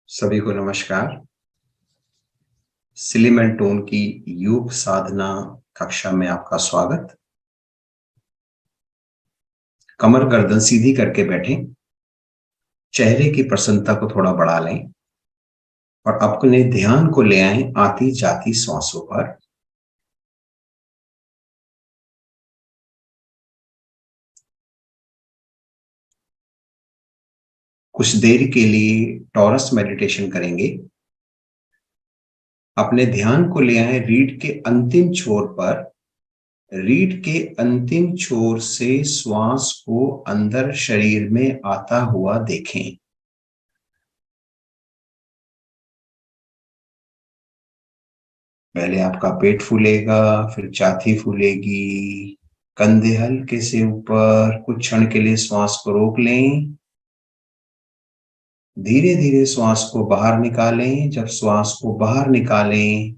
सभी को नमस्कार। सिलिम एंड टोन की योग साधना कक्षा में आपका स्वागत। कमर गर्दन सीधी करके बैठें, चेहरे की प्रसन्नता को थोड़ा बढ़ा लें और अपने ध्यान को ले आएं आती जाती श्वासों पर। कुछ देर के लिए टॉरस मेडिटेशन करेंगे। अपने ध्यान को ले आएं रीढ़ के अंतिम छोर पर। रीढ़ के अंतिम छोर से श्वास को अंदर शरीर में आता हुआ देखें। पहले आपका पेट फूलेगा, फिर छाती फूलेगी, कंधे हल्के से ऊपर। कुछ क्षण के लिए श्वास को रोक लें, धीरे धीरे श्वास को बाहर निकालें। जब श्वास को बाहर निकालें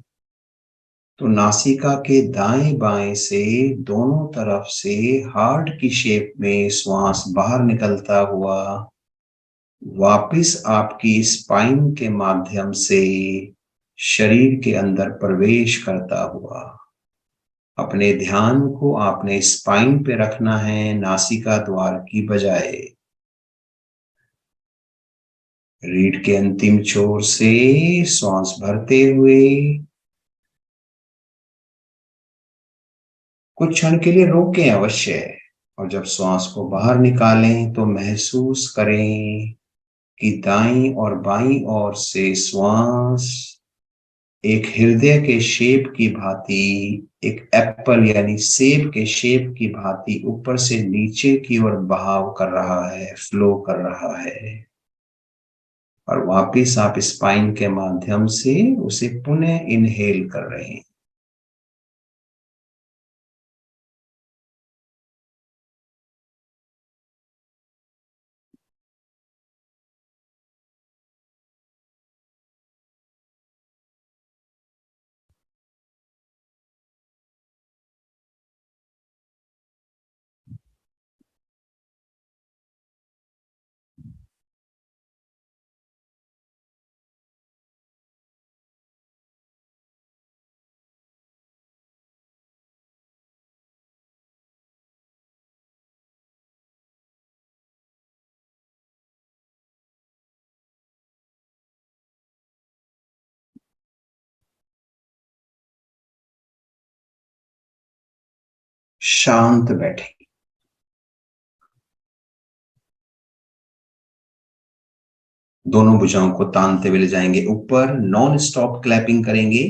तो नासिका के दाएं बाएं से दोनों तरफ से हार्ट की शेप में श्वास बाहर निकलता हुआ वापिस आपकी स्पाइन के माध्यम से शरीर के अंदर प्रवेश करता हुआ। अपने ध्यान को आपने स्पाइन पे रखना है, नासिका द्वार की बजाय। रीढ़ के अंतिम छोर से श्वास भरते हुए कुछ क्षण के लिए रोकें अवश्य, और जब श्वास को बाहर निकालें तो महसूस करें कि दाईं और बाईं ओर से श्वास एक हृदय के शेप की भांति, एक एप्पल यानी सेब के शेप की भांति ऊपर से नीचे की ओर बहाव कर रहा है, फ्लो कर रहा है। और वापिस आप स्पाइन के माध्यम से उसे पुनः इनहेल कर रहे हैं। शांत बैठे, दोनों भुजाओं को तानते हुए ले जाएंगे ऊपर। नॉन स्टॉप क्लैपिंग करेंगे।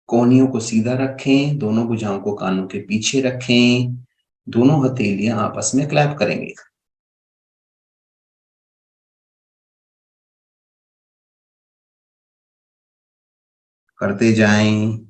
कोहनियों को सीधा रखें, दोनों भुजाओं को कानों के पीछे रखें, दोनों हथेलियां आपस में क्लैप करेंगे। करते जाएं।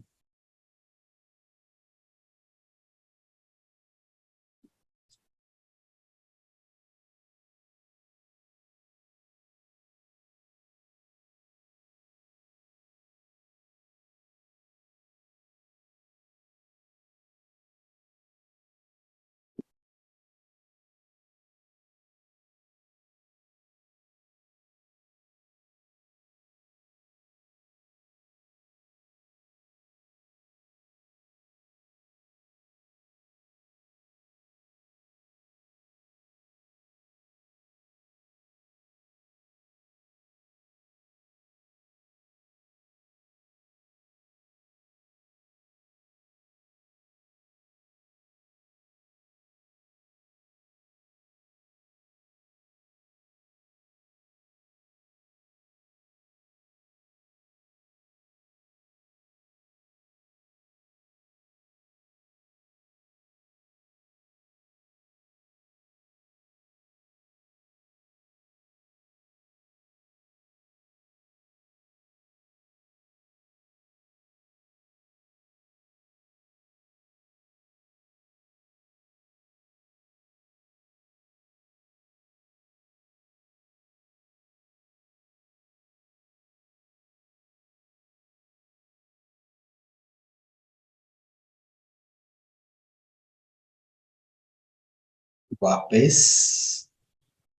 वापस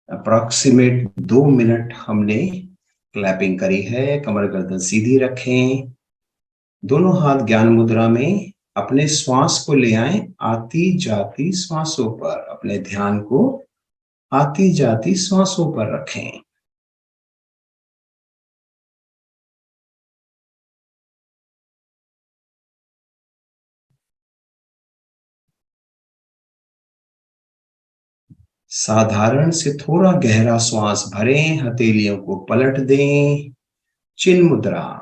अप्रोक्सीमेट 2 मिनट हमने क्लैपिंग करी है, कमर गर्दन सीधी रखें, दोनों हाथ ज्ञान मुद्रा में अपने श्वास को ले आए आती जाती श्वासों पर, अपने ध्यान को आती जाती श्वासों पर रखें। साधारण से थोड़ा गहरा श्वास भरें, हथेलियों को पलट दें, चिन्ह मुद्रा।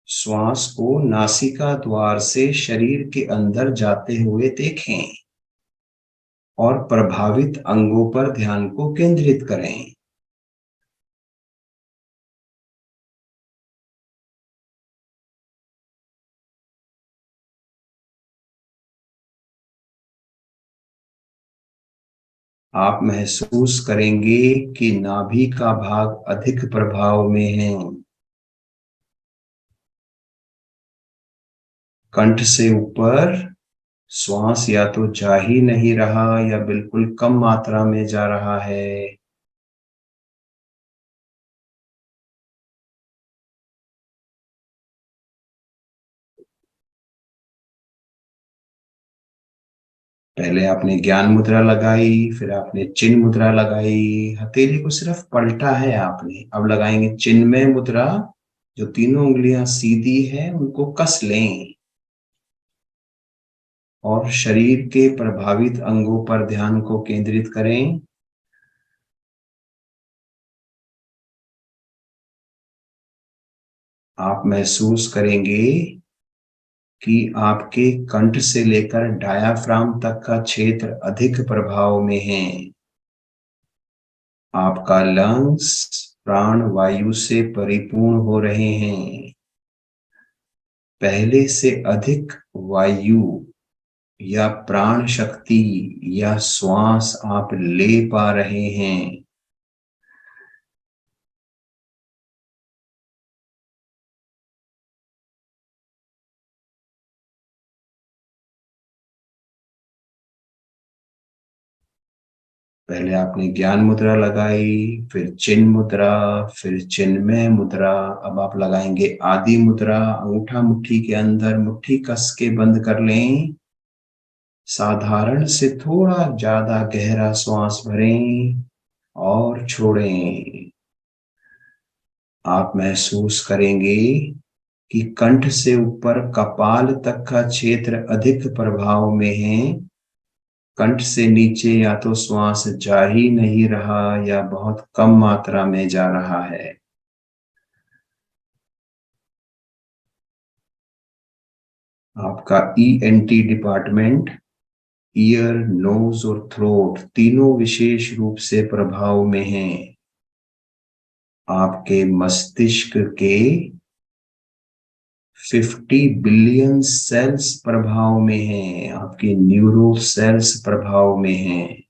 श्वास को नासिका द्वार से शरीर के अंदर जाते हुए देखें और प्रभावित अंगों पर ध्यान को केंद्रित करें। आप महसूस करेंगे कि नाभि का भाग अधिक प्रभाव में है। कंठ से ऊपर श्वास या तो जा ही नहीं रहा या बिल्कुल कम मात्रा में जा रहा है। पहले आपने ज्ञान मुद्रा लगाई, फिर आपने चिन्ह मुद्रा लगाई, हथेली को सिर्फ पलटा है आपने। अब लगाएंगे चिन्मय मुद्रा। जो तीनों उंगलियां सीधी है उनको कस लें और शरीर के प्रभावित अंगों पर ध्यान को केंद्रित करें। आप महसूस करेंगे कि आपके कंठ से लेकर डायाफ्राम तक का क्षेत्र अधिक प्रभाव में है। आपका लंग्स प्राण वायु से परिपूर्ण हो रहे हैं। पहले से अधिक वायु या प्राण शक्ति या श्वास आप ले पा रहे हैं। पहले आपने ज्ञान मुद्रा लगाई, फिर चिन्ह मुद्रा, फिर चिन्मय मुद्रा। अब आप लगाएंगे आदि मुद्रा। अंगूठा मुट्ठी के अंदर मुट्ठी कस के बंद कर लें। साधारण से थोड़ा ज्यादा गहरा श्वास भरें और छोड़ें। आप महसूस करेंगे कि कंठ से ऊपर कपाल तक का क्षेत्र अधिक प्रभाव में है। कंठ से नीचे या तो श्वास जा ही नहीं रहा या बहुत कम मात्रा में जा रहा है। आपका ईएनटी डिपार्टमेंट ईयर, नोज और थ्रोट तीनों विशेष रूप से प्रभाव में हैं। आपके मस्तिष्क के 50 बिलियन सेल्स प्रभाव में हैं। आपके न्यूरो सेल्स प्रभाव में हैं।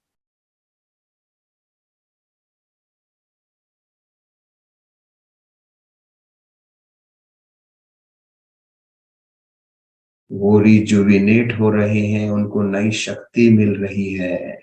वो रिजुविनेट हो रहे हैं, उनको नई शक्ति मिल रही है।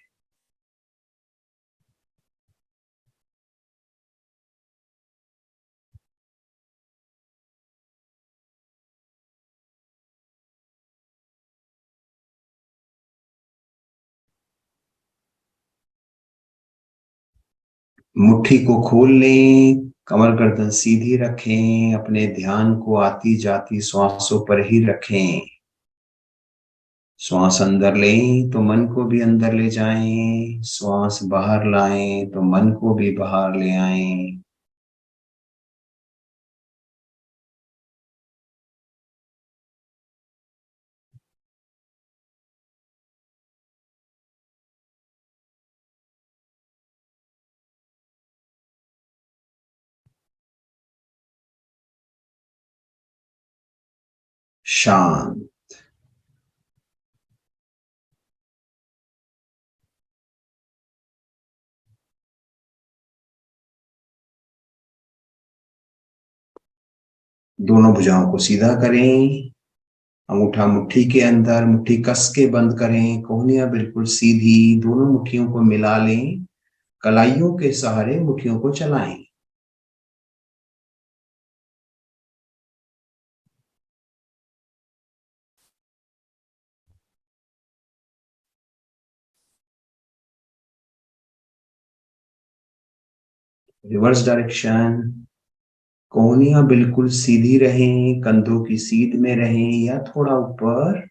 मुट्ठी को खोल लें, कमर गर्दन सीधी रखें, अपने ध्यान को आती जाती श्वासों पर ही रखें। श्वास अंदर लें तो मन को भी अंदर ले जाएं, श्वास बाहर लाएं तो मन को भी बाहर ले आएं। शांत। दोनों भुजाओं को सीधा करें, अंगूठा मुट्ठी के अंदर, मुट्ठी कस के बंद करें, कोहनियां बिल्कुल सीधी, दोनों मुट्ठियों को मिला लें, कलाइयों के सहारे मुट्ठियों को चलाएं। Reverse direction. कोहनियां बिल्कुल सीधी रहें, कंधों की सीध में रहें या थोड़ा ऊपर।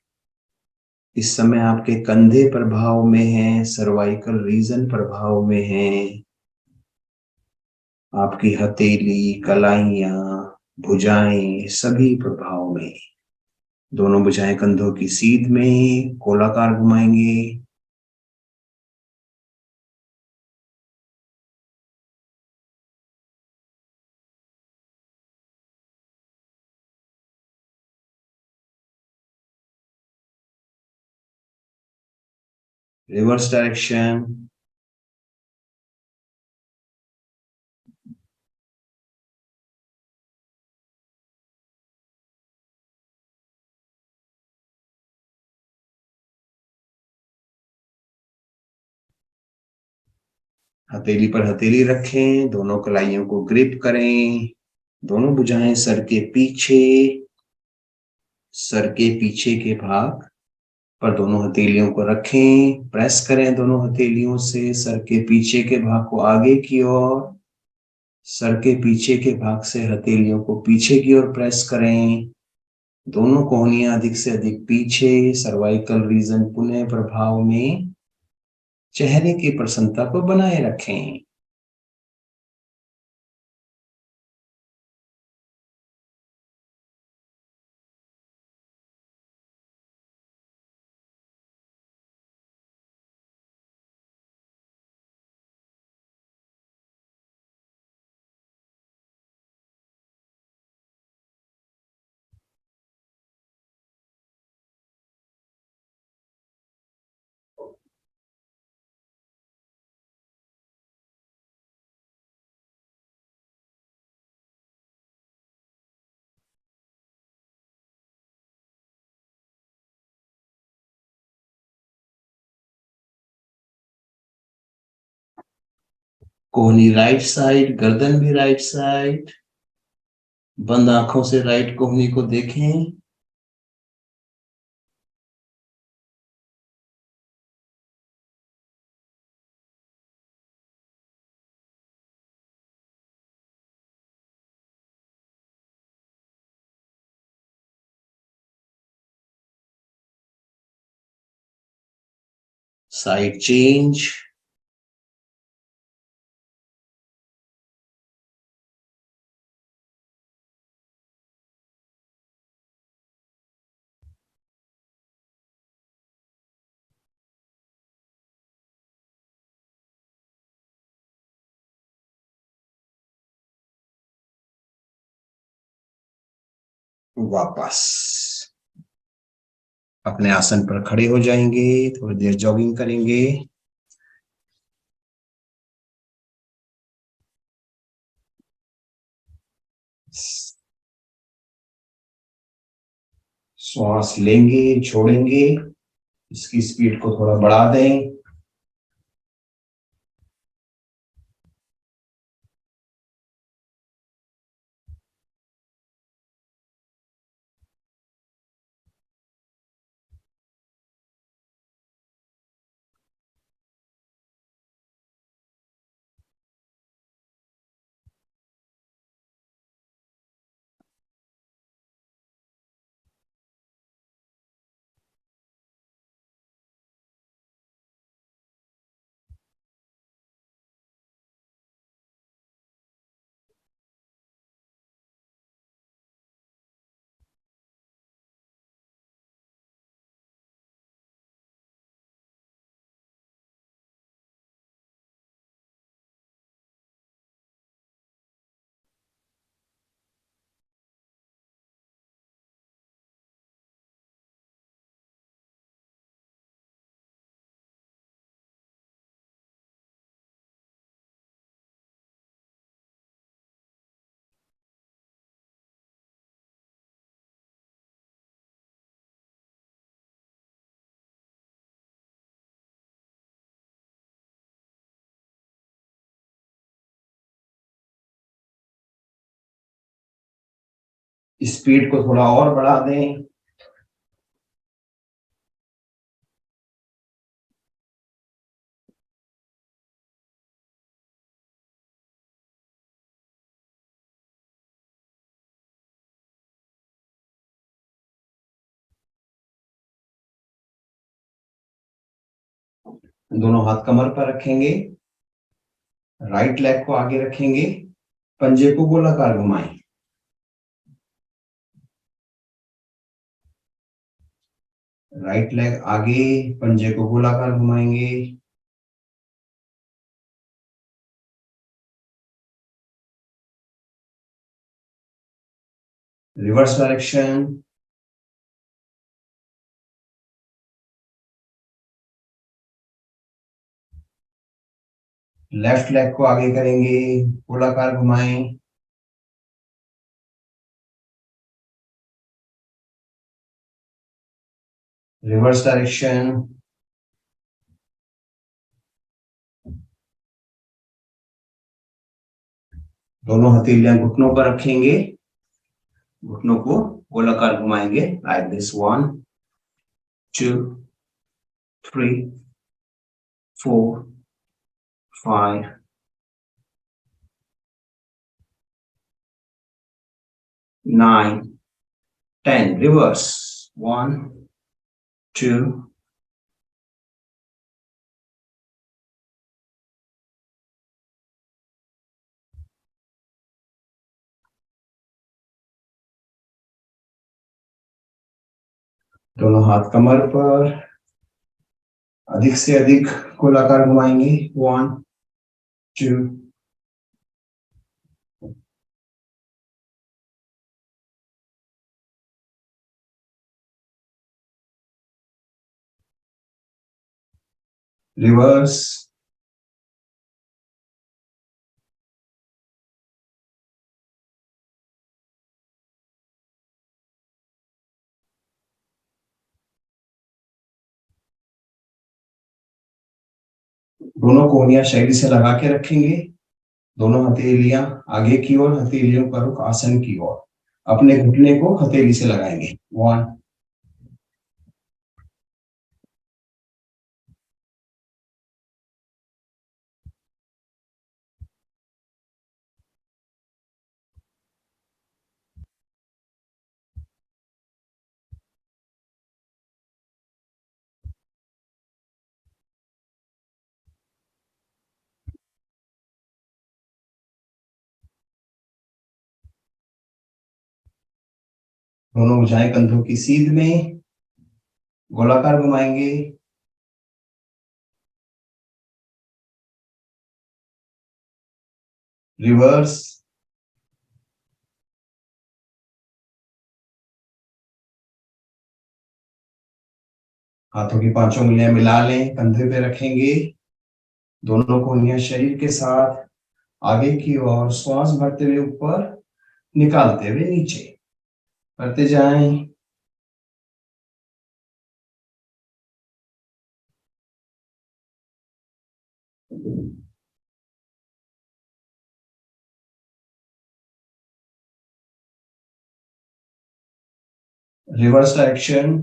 इस समय आपके कंधे प्रभाव में हैं, सर्वाइकल रीजन प्रभाव में है, आपकी हथेली, कलाइयां, भुजाएं सभी प्रभाव में। दोनों भुजाएं कंधों की सीध में, गोलाकार घुमाएंगे। Reverse direction. हथेली पर हथेली रखें, दोनों कलाइयों को ग्रिप करें, दोनों भुजाएं सर के पीछे, सर के पीछे के भाग पर दोनों हथेलियों को रखें, प्रेस करें दोनों हथेलियों से सर के पीछे के भाग को आगे की ओर, सर के पीछे के भाग से हथेलियों को पीछे की ओर प्रेस करें। दोनों कोहनियां अधिक से अधिक पीछे, सर्वाइकल रीजन पुनः प्रभाव में। चेहरे की प्रसन्नता को बनाए रखें। कोहनी राइट साइड, गर्दन भी राइट साइड। बंद आंखों से राइट कोहनी को देखें। Side change. वापस अपने आसन पर खड़े हो जाएंगे, थोड़ी देर जॉगिंग करेंगे। श्वास लेंगे, छोड़ेंगे, इसकी स्पीड को थोड़ा बढ़ा दें। स्पीड को थोड़ा और बढ़ा दें। दोनों हाथ कमर पर रखेंगे, राइट लेग को आगे रखेंगे, पंजे को गोलाकार घुमाएं। राइट लेग आगे, पंजे को गोलाकार घुमाएंगे। Reverse direction. लेफ्ट लेग को आगे करेंगे, गोलाकार घुमाएं। Reverse direction. दोनों हथेलियां घुटनों पर रखेंगे, घुटनों को गोलाकार घुमाएंगे लाइक दिस। 1 2 3 4 5 9 10। रिवर्स। 1 2 दोनों हाथ कमर पर, अधिक से अधिक गोलाकार घुमाएंगे। 1 2 रिवर्स। दोनों कोहनियां शरीर से लगा के रखेंगे, दोनों हथेलियां आगे की ओर, हथेलियों का रुख आसन की ओर। अपने घुटने को हथेली से लगाएंगे। 1 दोनों भुजाएं कंधों की सीध में, गोलाकार घुमाएंगे। रिवर्स। हाथों की पांचों उंगलियां मिला लें, कंधे पे रखेंगे, दोनों कोहनियां शरीर के साथ आगे की ओर, श्वास भरते हुए ऊपर, निकालते हुए नीचे करते जाएं। Reverse direction.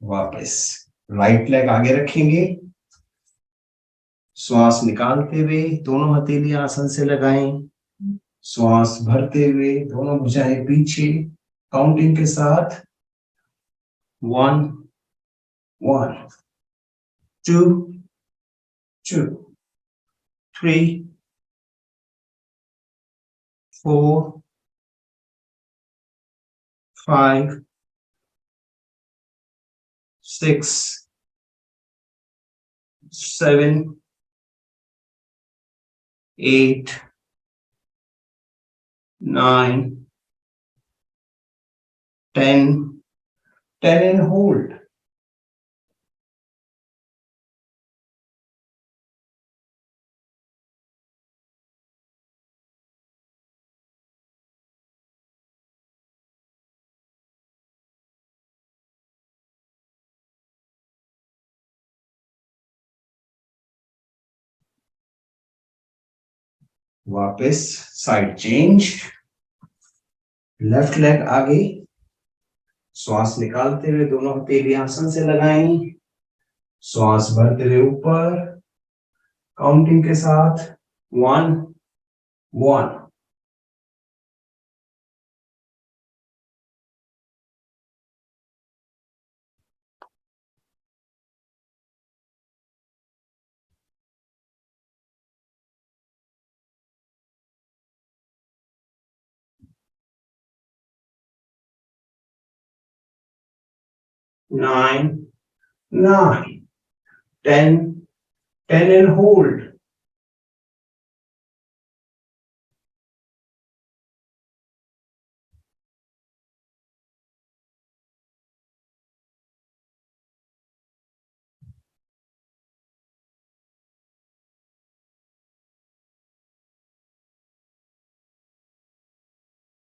वापस राइट लेग आगे रखेंगे, श्वास निकालते हुए दोनों हथेली आसन से लगाएं, श्वास भरते हुए दोनों भुजाएं पीछे, काउंटिंग के साथ। 1 1 2 2 3 4 5 6 7 8 9 10 10 and hold. वापस साइड चेंज, लेफ्ट लेग आगे, श्वास निकालते हुए दोनों हथेली आसन से लगाएं, श्वास भरते हुए ऊपर, काउंटिंग के साथ 1 1, नाइन 9, 10, 10 and hold,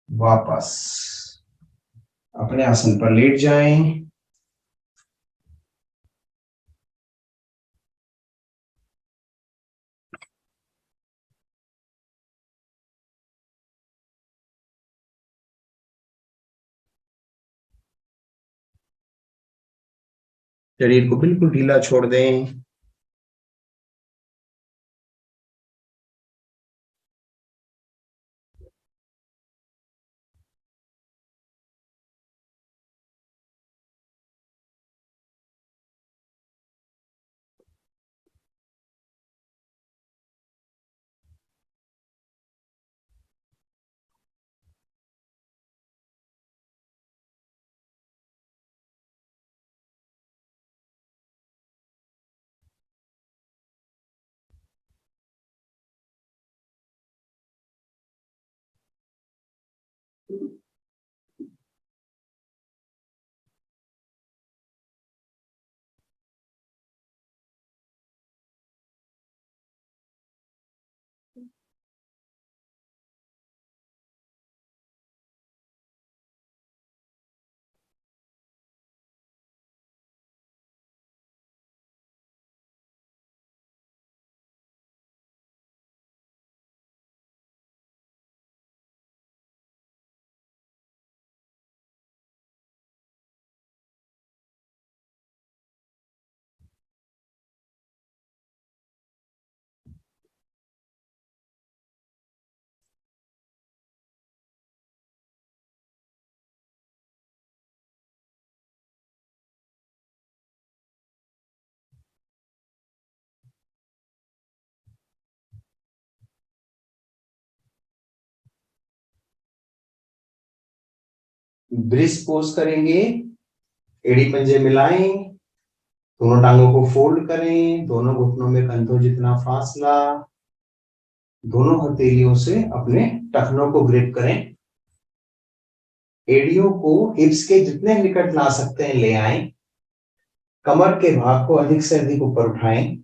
वापस अपने आसन पर लेट जाएं, शरीर को बिल्कुल ढीला छोड़ दें। ब्रिज पोज करेंगे, एड़ी पंजे मिलाएं, दोनों टांगों को फोल्ड करें, दोनों घुटनों में कंधों जितना फासला, दोनों हथेलियों से अपने टखनों को ग्रिप करें, एड़ियों को हिप्स के जितने निकट ला सकते हैं ले आएं, कमर के भाग को अधिक से अधिक ऊपर उठाएं,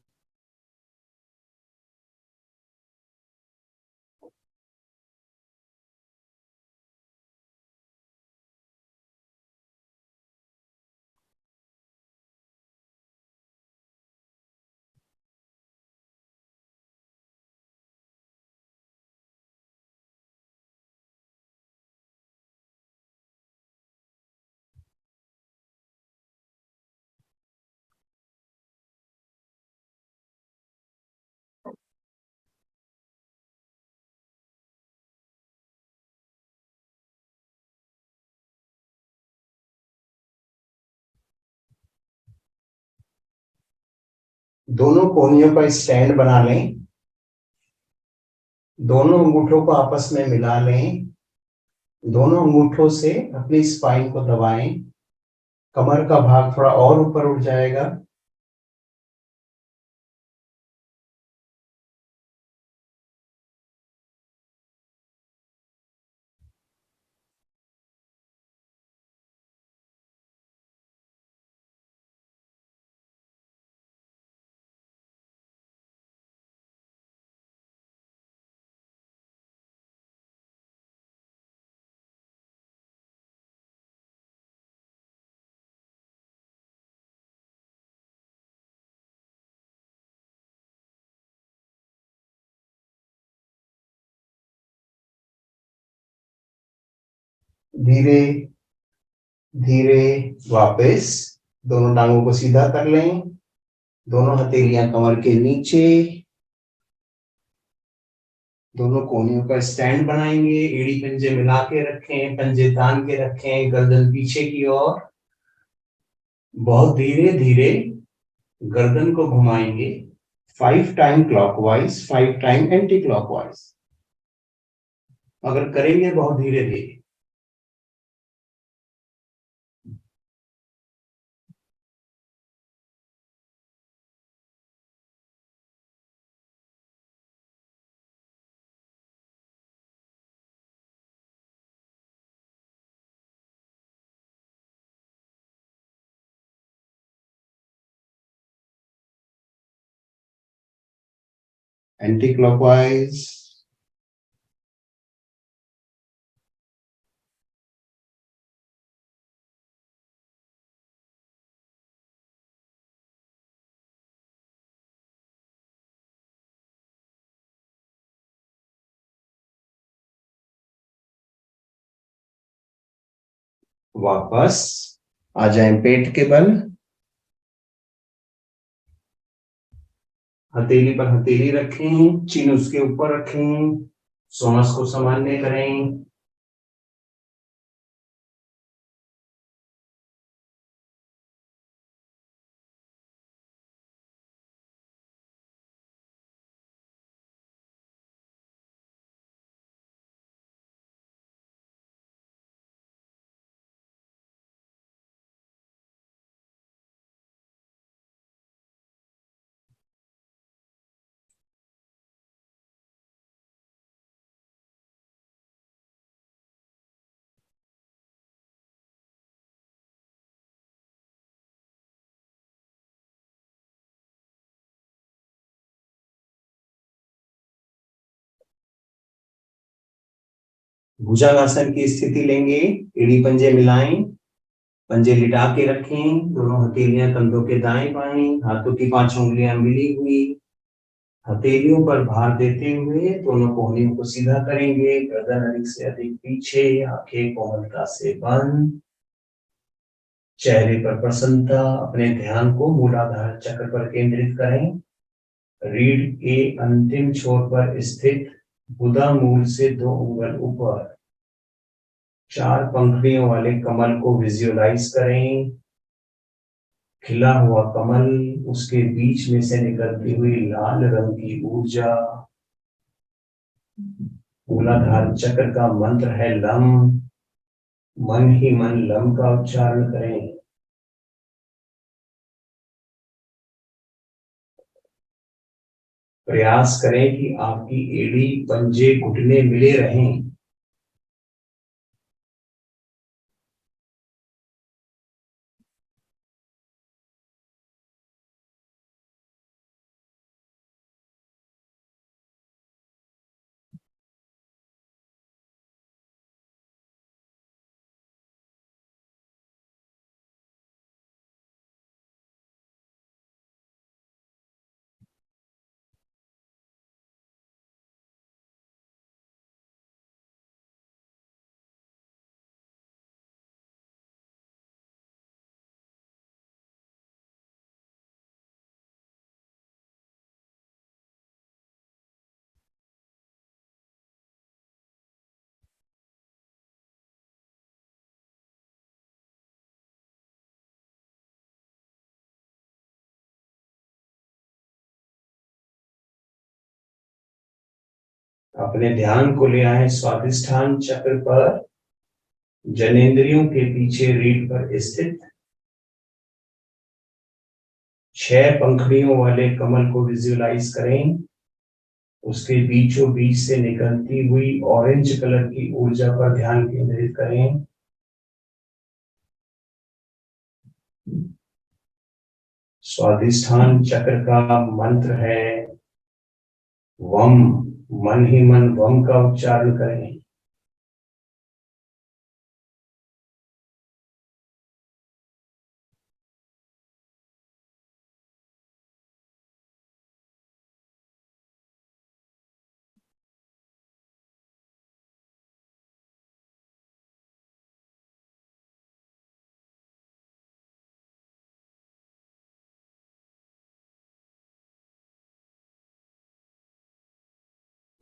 दोनों कोहनियों का स्टैंड बना लें, दोनों अंगूठों को आपस में मिला लें, दोनों अंगूठों से अपनी स्पाइन को दबाएं, कमर का भाग थोड़ा और ऊपर उठ जाएगा, धीरे धीरे वापस दोनों टांगों को सीधा कर लें, दोनों हथेलियां कमर के नीचे, दोनों कोहनियों का स्टैंड बनाएंगे, एड़ी पंजे मिला के रखें, पंजे तान के रखें, गर्दन पीछे की ओर। बहुत धीरे धीरे गर्दन को घुमाएंगे, 5 time clockwise, 5 time anti clockwise. अगर करेंगे बहुत धीरे धीरे। Anti clockwise. वापस आ जाएं पेट के बल, हथेली पर हथेली रखें, चिन उसके ऊपर रखें, श्वास को सामान्य करें। भुजंगासन की स्थिति लेंगे, एड़ी पंजे मिलाएं, पंजे लिटा के रखें, दोनों हथेलियां कंधों के दाएं बाएं, हाथों की 5 उंगलियां मिली हुई, हथेलियों पर भार देते हुए दोनों कोहनियों को सीधा करेंगे, गर्दन अधिक से अधिक पीछे, आंखें कोमलता से बंद, चेहरे पर प्रसन्नता। अपने ध्यान को मूलाधार चक्र पर केंद्रित करें, रीढ़ के अंतिम छोर पर स्थित बुधा मूल से 2 उंगल ऊपर 4 पंखुड़ियों वाले कमल को विजुअलाइज करें। खिला हुआ कमल, उसके बीच में से निकलती हुई लाल रंग की ऊर्जा। मूलाधार चक्र का मंत्र है लम। मन ही मन लम का उच्चारण करें। प्रयास करें कि आपकी एड़ी पंजे घुटने मिले रहें। अपने ध्यान को ले आए स्वादिष्ठान चक्र पर, जनेंद्रियों के पीछे रीढ़ पर स्थित 6 पंखुड़ियों वाले कमल को विजुअलाइज करें। उसके बीचों बीच से निकलती हुई ऑरेंज कलर की ऊर्जा पर ध्यान केंद्रित करें। स्वादिष्ठान चक्र का मंत्र है वम। मन ही मन वम का उच्चारण करें।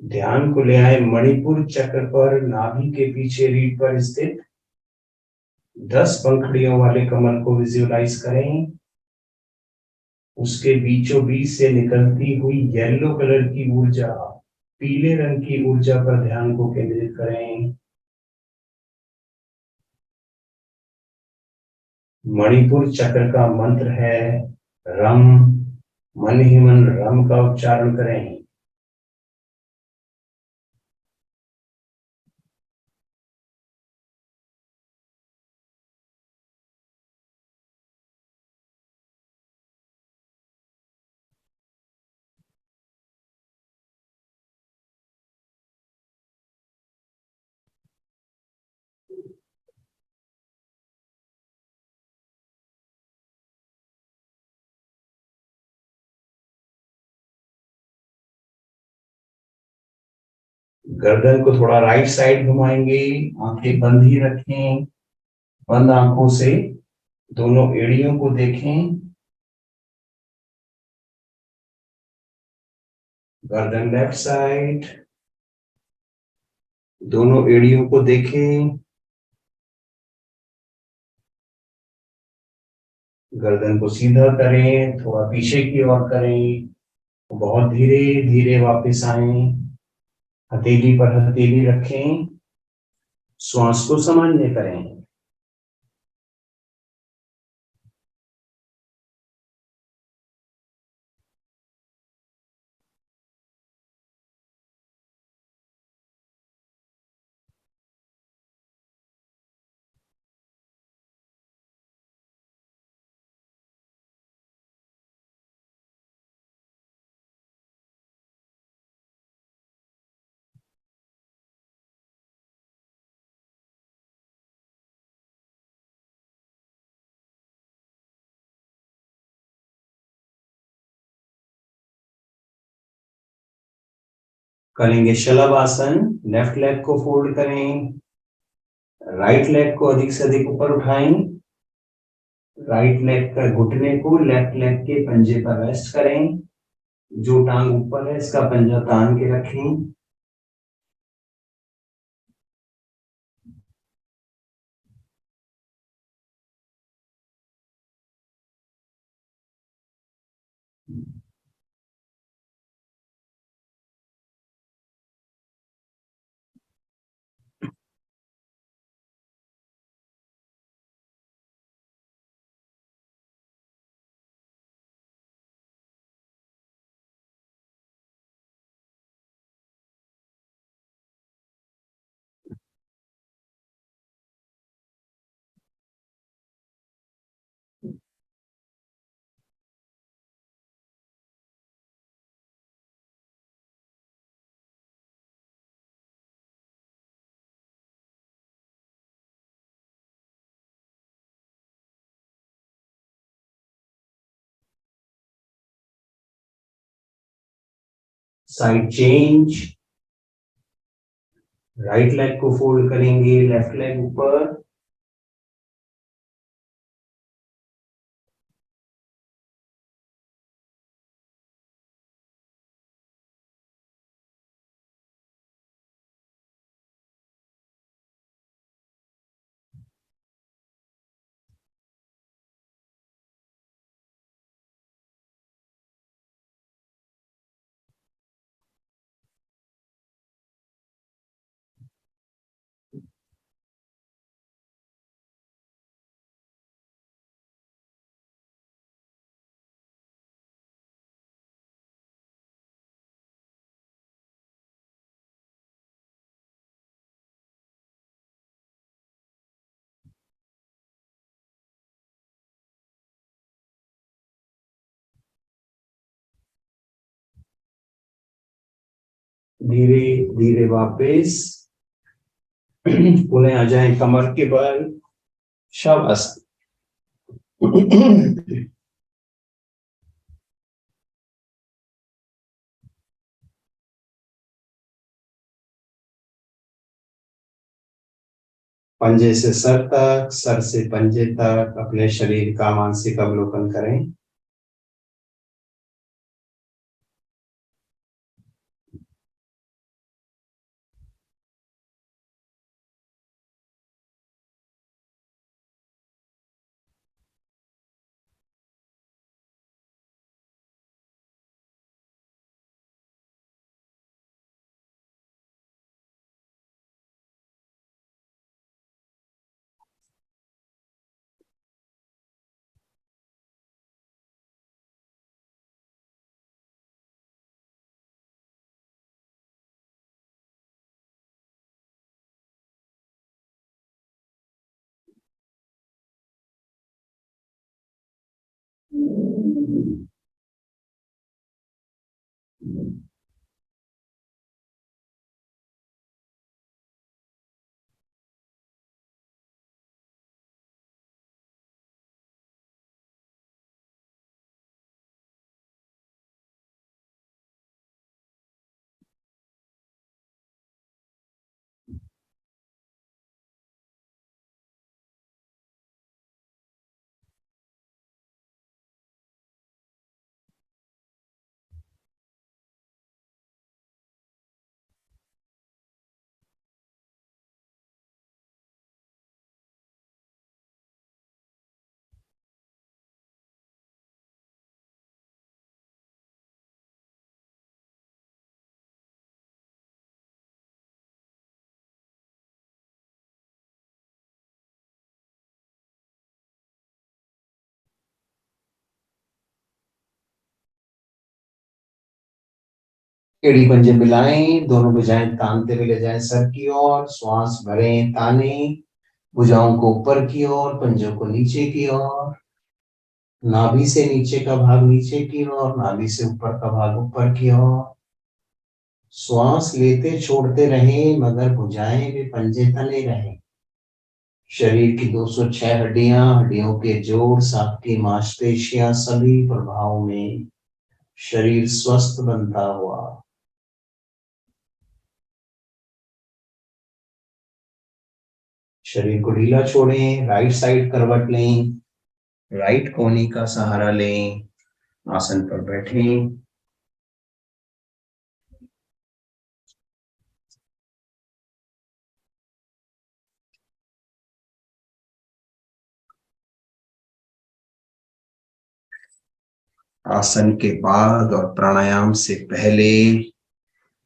ध्यान को ले आए मणिपुर चक्र पर, नाभि के पीछे रीढ़ पर स्थित 10 पंखुड़ियों वाले कमल को विजुअलाइज करें। उसके बीचों बीच से निकलती हुई येलो कलर की ऊर्जा, पीले रंग की ऊर्जा पर ध्यान को केंद्रित करें। मणिपुर चक्र का मंत्र है रम। मन ही मन रम का उच्चारण करें। गर्दन को थोड़ा राइट साइड घुमाएंगे, आंखें बंद ही रखें। बंद आंखों से दोनों एड़ियों को देखें। गर्दन लेफ्ट साइड, दोनों एड़ियों को देखें। गर्दन को सीधा करें, थोड़ा पीछे की ओर करें। बहुत धीरे धीरे वापस आए। हथेली पर हथेली रखें। श्वास को सामान्य करें। करेंगे शलभ आसन। लेफ्ट लेग को फोल्ड करें। राइट लेग को अधिक से अधिक ऊपर उठाएं। राइट लेग का घुटने को लेफ्ट लेग के पंजे पर रेस्ट करें। जो टांग ऊपर है इसका पंजा तान के रखें। Side change. राइट लेग को फोल्ड करेंगे, लेफ्ट लेग ऊपर। धीरे धीरे वापस पुनः आ जाए कमर के बल। शवासन। पंजे से सर तक, सर से पंजे तक अपने शरीर का मानसिक अवलोकन करें। एड़ी पंजे मिलाएं, दोनों भुजाएं तानते हुए ले जाएं सर की ओर, श्वास भरें, ताने, भुजाओं को ऊपर की ओर, पंजों को नीचे की ओर, नाभि से नीचे का भाग नीचे की ओर, नाभि से ऊपर का भाग ऊपर की ओर। श्वास लेते छोड़ते रहें, मगर भुजाएं भी पंजे तले रहें। शरीर की 206 हड्डियां, हड्डियों के जोड़, सांप की मांसपेशियां, सभी प्रभावों में शरीर स्वस्थ बनता हुआ। शरीर को ढीला छोड़ें, राइट साइड करवट लें, राइट कोहनी का सहारा लें, आसन पर बैठें। आसन के बाद और प्राणायाम से पहले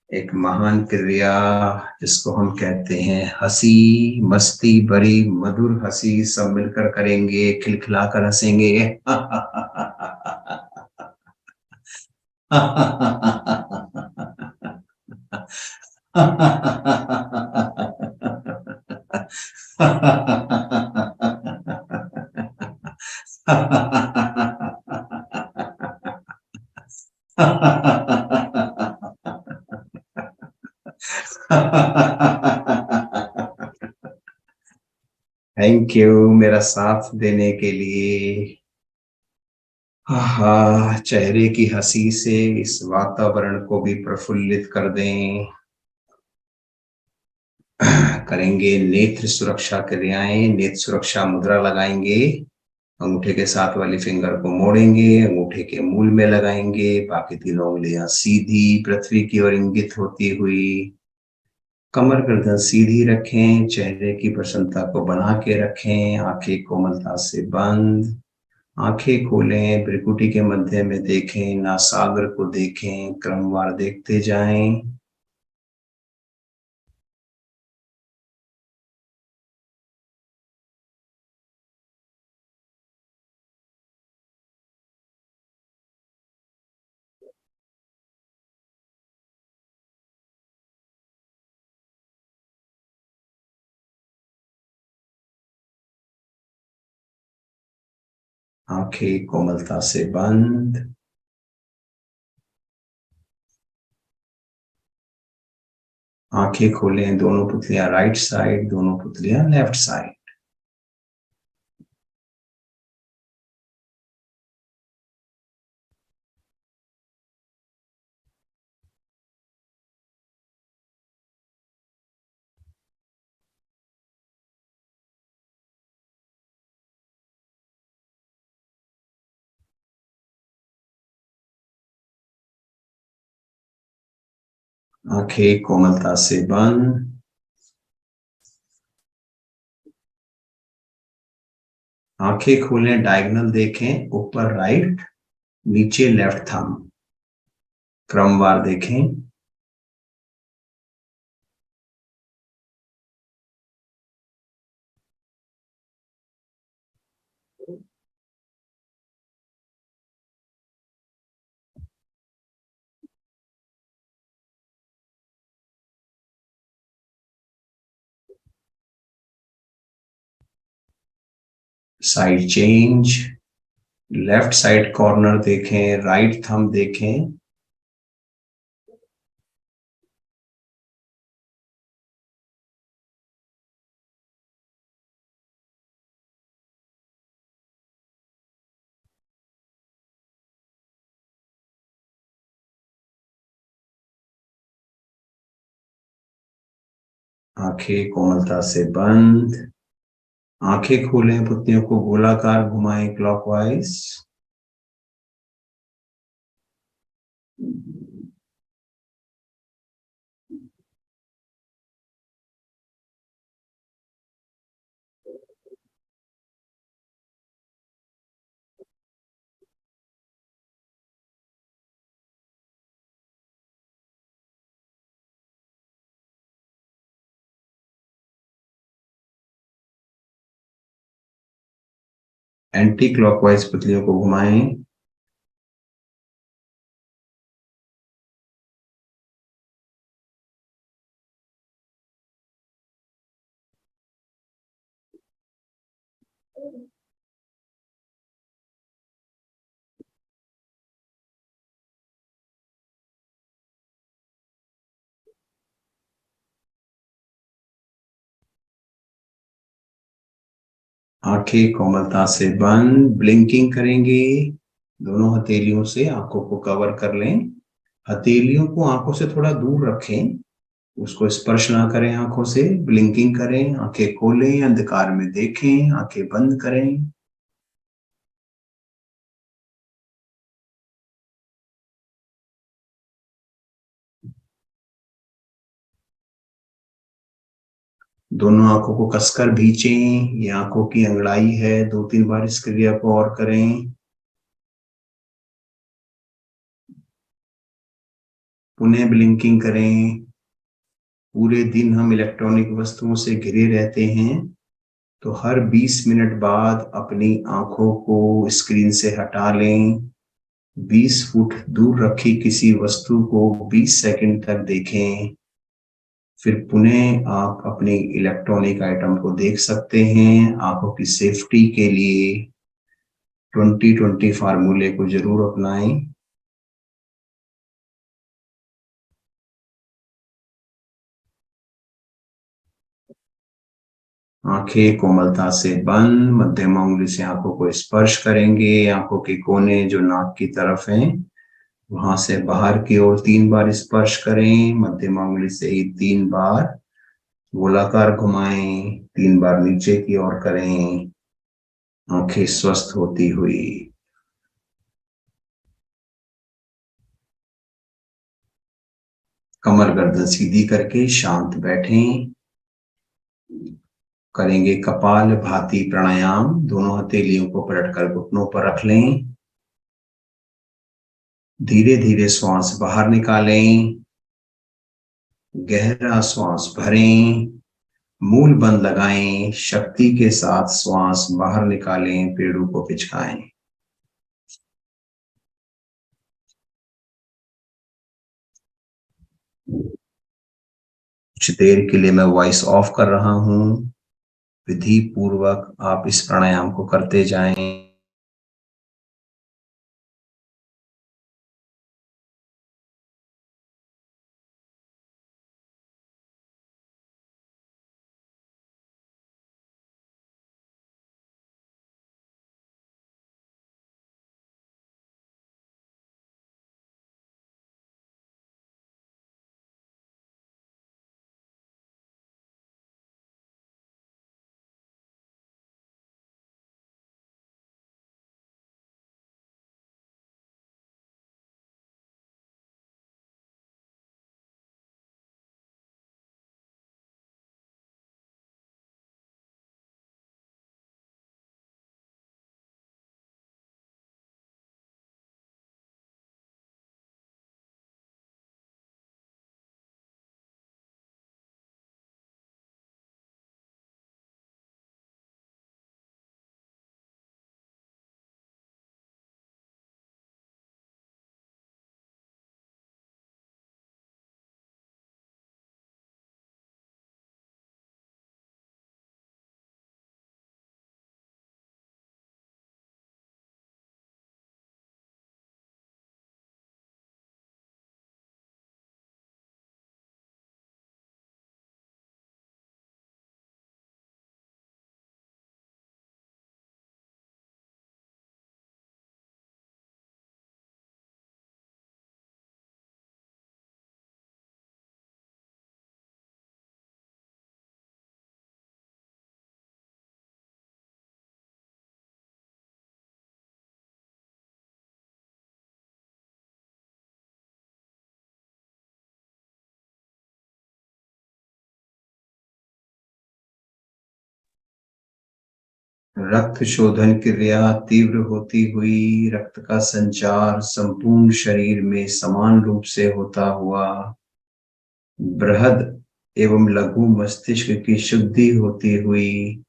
एक महान क्रिया जिसको हम कहते हैं हंसी, मस्ती भरी मधुर हंसी, सब मिलकर करेंगे, खिलखिलाकर हंसेंगे। थैंक यू मेरा साथ देने के लिए। हाँ, चेहरे की हंसी से इस वातावरण को भी प्रफुल्लित कर दें। करेंगे नेत्र सुरक्षा क्रियाएं, नेत्र सुरक्षा मुद्रा लगाएंगे, अंगूठे के साथ वाली फिंगर को मोड़ेंगे, अंगूठे के मूल में लगाएंगे, बाकी तीनों उंगलियां सीधी पृथ्वी की ओर इंगित होती हुई, कमर गर्दन सीधी रखें, चेहरे की प्रसन्नता को बना के रखें, आंखें कोमलता से बंद, आंखें खोलें, भ्रिकुटी के मध्य में देखें, नासाग्र को देखें, क्रमवार देखते जाएं। आंखें कोमलता से बंद, आंखें खोलें, दोनों पुतलियां राइट साइड, दोनों पुतलियां लेफ्ट साइड। आंखें कोमलता से बंद, आंखें खोलें, डायगोनल देखें, ऊपर राइट, नीचे लेफ्ट थंब, क्रमवार देखें। Side change, left side corner देखें, राइट थंब देखें। आंखें कोमलता से बंद। आंखें खोलें, पुतलियों को गोलाकार घुमाएं क्लॉकवाइज। एंटी क्लॉकवाइज पुतलियों को घुमाएं। आंखें कोमलता से बंद। ब्लिंकिंग करेंगे, दोनों हथेलियों से आंखों को कवर कर लें। हथेलियों को आंखों से थोड़ा दूर रखें, उसको स्पर्श ना करें आंखों से। ब्लिंकिंग करें, आंखें खोलें, अंधकार में देखें, आंखें बंद करें। दोनों आंखों को कसकर भींचें। ये आंखों की अंगड़ाई है, 2-3 बार इस क्रिया को और करें। पुनः ब्लिंकिंग करें। पूरे दिन हम इलेक्ट्रॉनिक वस्तुओं से घिरे रहते हैं, तो हर 20 मिनट बाद अपनी आंखों को स्क्रीन से हटा लें। 20 फुट दूर रखी किसी वस्तु को 20 सेकंड तक देखें। फिर पुनः आप अपने इलेक्ट्रॉनिक आइटम को देख सकते हैं। आंखों की सेफ्टी के लिए 20-20 फार्मूले को जरूर अपनाएं। आंखें कोमलता से बंद। मध्यम उंगली से आंखों को स्पर्श करेंगे। आंखों के कोने जो नाक की तरफ हैं, वहां से बाहर की ओर 3 बार स्पर्श करें। मध्यम उंगली से ही 3 बार गोलाकार घुमाएं। 3 बार नीचे की ओर करें। आंखें स्वस्थ होती हुई। कमर गर्दन सीधी करके शांत बैठें। करेंगे कपाल भाती प्राणायाम। दोनों हथेलियों को पलटकर घुटनों पर रख लें। धीरे धीरे श्वास बाहर निकालें। गहरा श्वास भरें। मूल बंद लगाएं। शक्ति के साथ श्वास बाहर निकालें, पेड़ों को पिचकाएं। कुछ देर के लिए मैं वॉइस ऑफ कर रहा हूं। विधि पूर्वक आप इस प्राणायाम को करते जाएं। रक्त शोधन क्रिया तीव्र होती हुई रक्त का संचार संपूर्ण शरीर में समान रूप से होता हुआ बृहद एवं लघु मस्तिष्क की शुद्धि होती हुई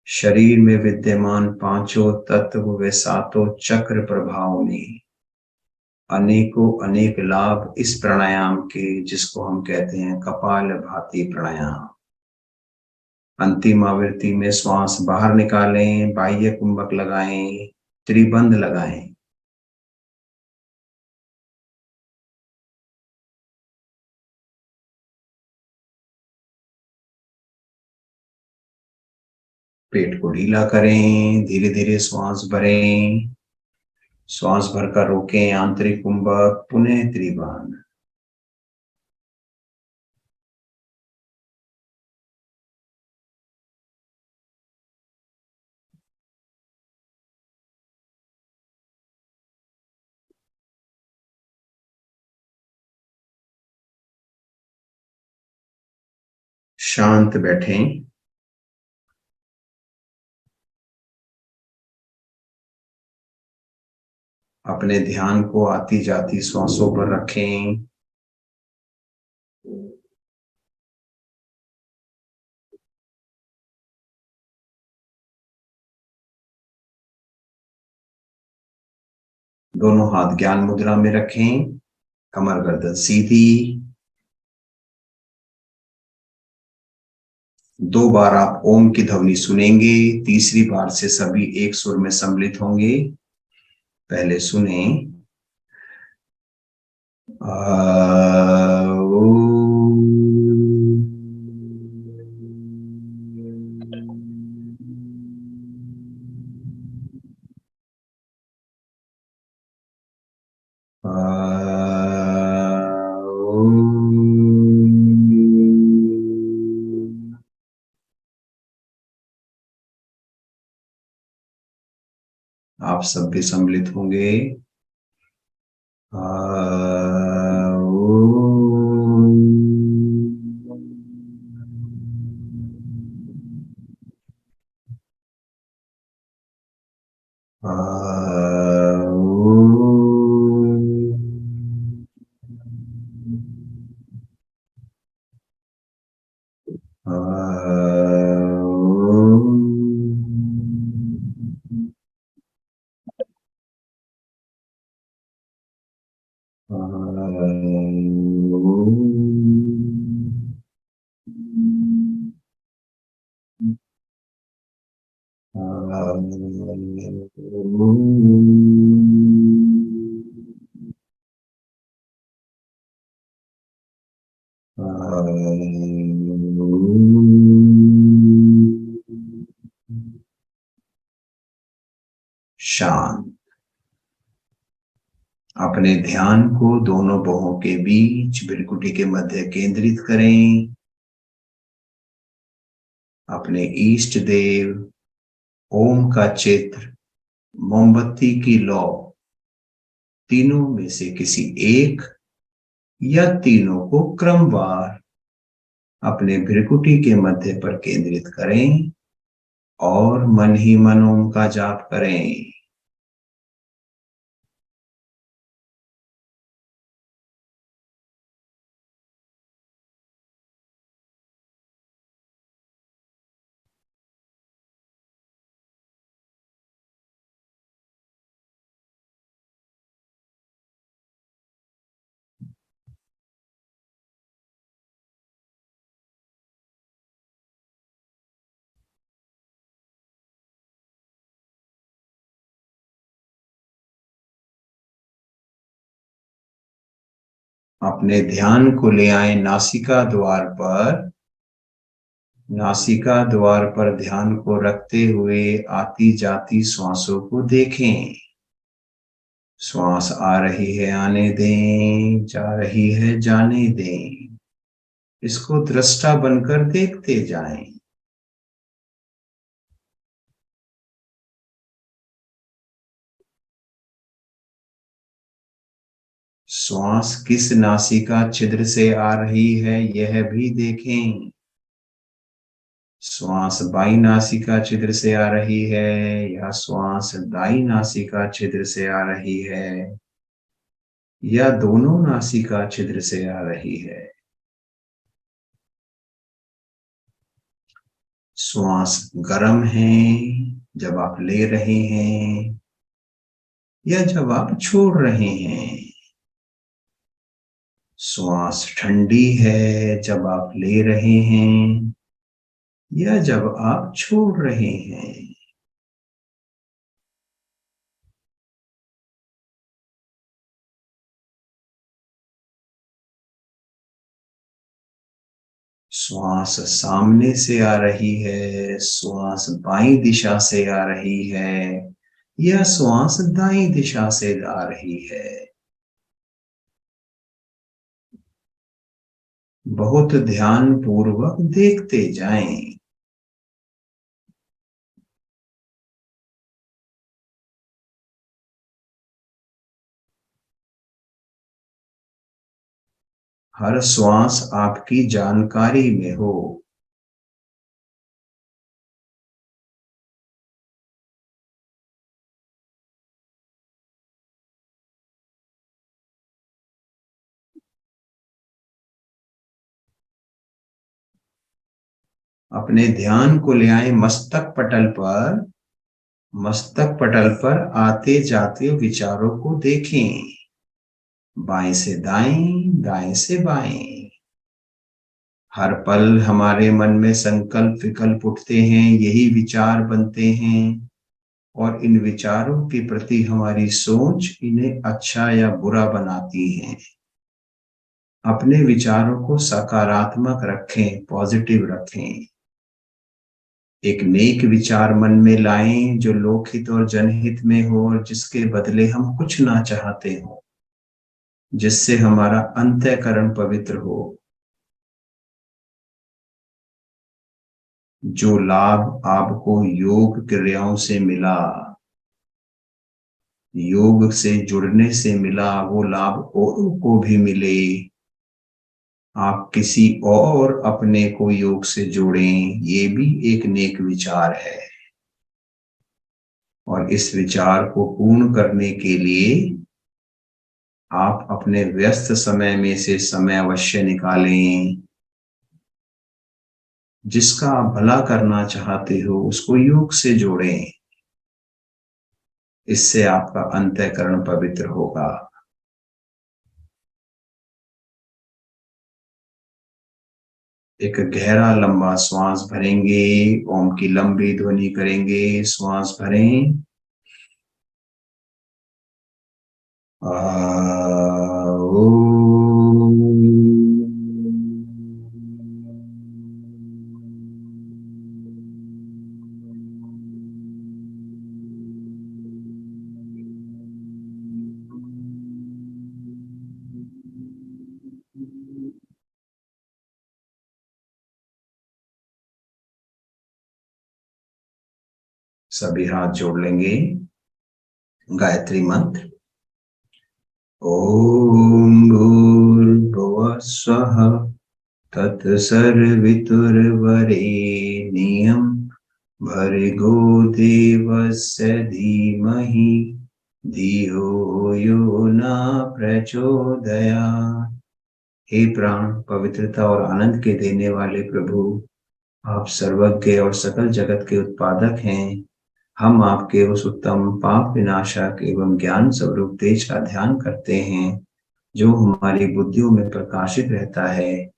शरीर में विद्यमान पांचों तत्व व सातों चक्र प्रभाव में अनेकों अनेक लाभ इस प्राणायाम के, जिसको हम कहते हैं कपालभाति प्राणायाम। अंतिम आवृत्ति में श्वास बाहर निकालें, बाह्य कुंभक लगाएं, त्रिबंध लगाएं। पेट को ढीला करें, धीरे धीरे श्वास भरें, श्वास भरकर रोकें, आंतरिक कुंभक, पुनः त्रिबंध। शांत बैठें। अपने ध्यान को आती जाती श्वासों पर रखें। दोनों हाथ ज्ञान मुद्रा में रखें, कमर गर्दन सीधी। 2 बार आप ओम की ध्वनि सुनेंगे, तीसरी बार से सभी एक सुर में सम्मिलित होंगे। पहले सुने आप सब भी सम्मिलित होंगे। शांत। अपने ध्यान को दोनों बाहों के बीच भ्रुकुटी के मध्य केंद्रित करें। अपने इष्ट देव, ओम का चित्र, मोमबत्ती की लौ, तीनों में से किसी एक या तीनों को क्रमवार अपने भ्रुकुटी के मध्य पर केंद्रित करें और मन ही मन ओम का जाप करें। अपने ध्यान को ले आए नासिका द्वार पर। नासिका द्वार पर ध्यान को रखते हुए आती जाती श्वासों को देखें। श्वास आ रही है, आने दें, जा रही है, जाने दें। इसको दृष्टा बनकर देखते जाएं। श्वास किस नासिका छिद्र से आ रही है, यह भी देखें। श्वास बाई नासिका छिद्र से आ रही है या श्वास दाई नासिका छिद्र से आ रही है या दोनों नासिका छिद्र से आ रही है। श्वास गर्म है जब आप ले रहे हैं या जब आप छोड़ रहे हैं। श्वास ठंडी है जब आप ले रहे हैं या जब आप छोड़ रहे हैं। श्वास सामने से आ रही है, श्वास बाईं दिशा से आ रही है या श्वास दाईं दिशा से आ रही है। बहुत ध्यान पूर्वक देखते जाएं। हर श्वास आपकी जानकारी में हो। अपने ध्यान को ले आए मस्तक पटल पर। मस्तक पटल पर आते जाते विचारों को देखें, बाएं से दाएं, दाएं से बाएं। हर पल हमारे मन में संकल्प विकल्प उठते हैं, यही विचार बनते हैं और इन विचारों के प्रति हमारी सोच इन्हें अच्छा या बुरा बनाती है। अपने विचारों को सकारात्मक रखें, पॉजिटिव रखें। एक नेक विचार मन में लाएं जो लोकहित और जनहित में हो और जिसके बदले हम कुछ ना चाहते हो, जिससे हमारा अंतःकरण पवित्र हो। जो लाभ आपको योग क्रियाओं से मिला, योग से जुड़ने से मिला, वो लाभ औरों को भी मिले। आप किसी और अपने को योग से जोड़ें, ये भी एक नेक विचार है। और इस विचार को पूर्ण करने के लिए आप अपने व्यस्त समय में से समय अवश्य निकालें। जिसका आप भला करना चाहते हो उसको योग से जोड़ें। इससे आपका अंतःकरण पवित्र होगा। एक गहरा लंबा श्वास भरेंगे, ओम की लंबी ध्वनि करेंगे। श्वास भरें। सभी हाथ जोड़ लेंगे। गायत्री मंत्र। ओम भूर्भुवः स्वः तत्सर्वितुर्वरेण्यं भर्गो देवस्य धीमहि धियो यो न प्रचोदयात्। हे प्राण, पवित्रता और आनंद के देने वाले प्रभु, आप सर्वज्ञ और सकल जगत के उत्पादक हैं। हम आपके उस उत्तम पाप विनाशक एवं ज्ञान स्वरूप तेज का ध्यान करते हैं जो हमारी बुद्धियों में प्रकाशित रहता है।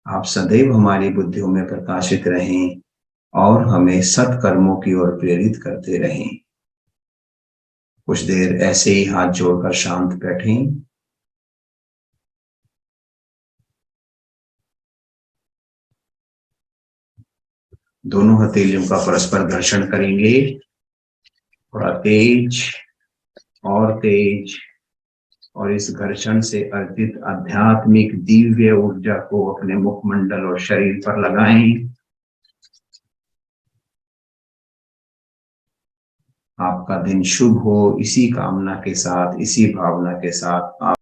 आप सदैव हमारी बुद्धियों में प्रकाशित रहें और हमें सत्कर्मों की ओर प्रेरित करते रहें। कुछ देर ऐसे ही हाथ जोड़कर शांत बैठें। दोनों हथेलियों का परस्पर घर्षण करेंगे, थोड़ा तेज और तेज, और इस घर्षण से अर्जित आध्यात्मिक दिव्य ऊर्जा को अपने मुखमंडल और शरीर पर लगाएं। आपका दिन शुभ हो, इसी कामना के साथ, इसी भावना के साथ आप